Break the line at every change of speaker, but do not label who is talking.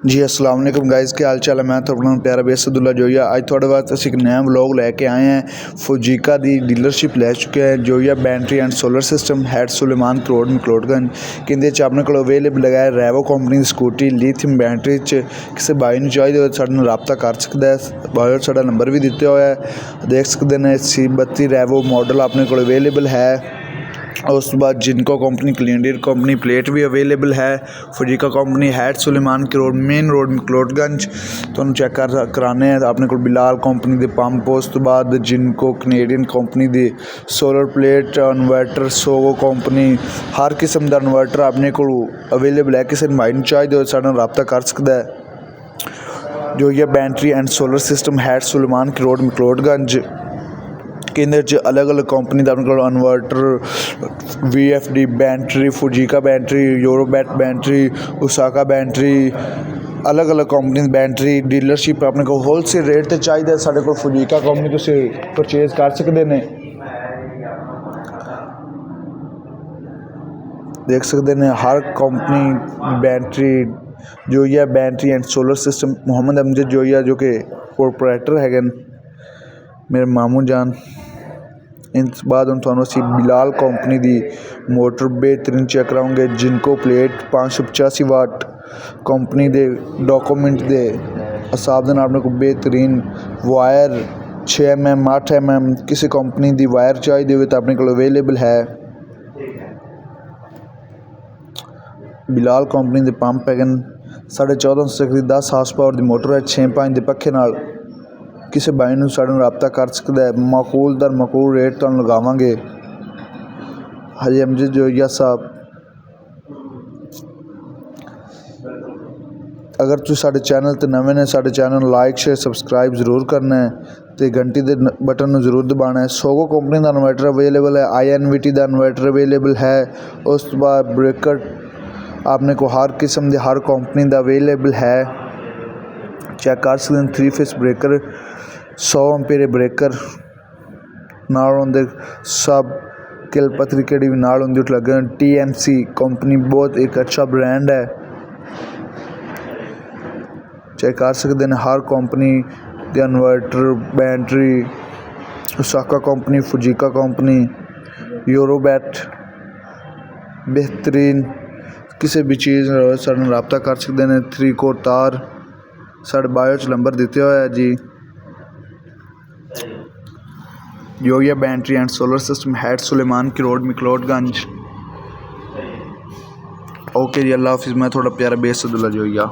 जी अस्सलाम वालेकुम गाइस, क्या हाल चाल है। मैं तो अपना प्यारा बेस अब्दुल्ला जोइया अज थोड़े वास्ते ਅਸੀਂ एक नया व्लॉग लैके आए हैं। फुजीका की डीलरशिप लै चुके हैं। Joiya battery and solar system had Suleman Karor McLeodganj कहते अपने को अवेलेबल है रैवो कंपनी की स्कूटी लिथियम बैटरी किसी भाई ने चाहिए हो साडे नाल राबता कर सकता है। बायो साडा नंबर भी दिता हुआ है, देख सकते हैं। C32 रैवो मॉडल अपने को अवेलेबल है। उस तो बाद जिनको कंपनी क्लीनडीर कंपनी प्लेट भी अवेलेबल है। फुजीका कंपनी हैड सुलेमान की रोड मेन रोड मकलोडगंज तो चैक कराने अपने को बिलाल कंपनी के पंप। उस तो बाद जिनको कनेडियन कंपनी की सोलर प्लेट इन्वर्टर सोगो कंपनी हर किस्म का इन्वर्टर अपने को अवेलेबल है। किसी भाई चाहिए साडे नाल राबता कर सकता है। जो ये battery and solar system had Suleman की रोड मकलोडगंज कहते अलग अलग कंपनी का अपने को inverter VFD battery Fujika battery Eurobat battery Osaka battery अलग अलग कंपनी की बैटरी डीलरशिप अपने को होलसेल रेट से चाहिए साढ़े को फुजीका कंपनी तुम परचेज कर सकते हैं। देख सकते हैं हर company battery Joiya battery and solar system Muhammad Amjad Joiya जो कि प्रोपराइटर है मेरे मामू जान। इस बाद हम थोड़ा बिलाल कंपनी की मोटर बेहतरीन चेक कराओगे जिनको प्लेट 585 वाट कंपनी के डॉक्यूमेंट के हिसाब से अपने को बेहतरीन वायर 6mm 8mm किसी कंपनी की वायर चाहिए हो तो अपने को अवेलेबल है। बिलाल कंपनी के पंप है 14.5 तक 10 हार्स पावर की मोटर है 6.5 के पखे नाल किसी भाई ने साडे नाल राबता कर सकता है। माकूल दर माकूल रेट तो लगावांगे। हाजी अमजद जोइया साहब अगर तुम साडे चैनल ते नवे ने साडे चैनल लाइक शेयर सबसक्राइब जरूर करना है तो घंटी के बटन में जरूर दबाना है। सोगो कंपनी का इन्वर्टर अवेलेबल है। INVT का इन्वर्टर अवेलेबल है। उस तो बाद ब्रेकर आपने को हर किस्म के हर कंपनी का अवेलेबल है। चेक कर सकते हैं 3 फेस ब्रेकर 100 एम्पीयर ब्रेकर नाल होंदे सब किलपत्री केड़ी भी नाल होंदी लगे। TMC कंपनी बहुत एक अच्छा ब्रांड है। चेक कर सकते हैं हर कंपनी के inverter battery Osaka company फुजीका company यूरोबैट बेहतरीन किसी भी चीज़ साडे नाल राबता कर सकते हैं। 3 कोर तार साढ़े बायो च नंबर दिते हुआ है जी। Joiya battery and solar system had Suleman की रोड मकलोडगंज। ओके जी, अल्लाह हाफिज़। मैं थोड़ा प्यारा बेस अब्दुल्ला जोइया।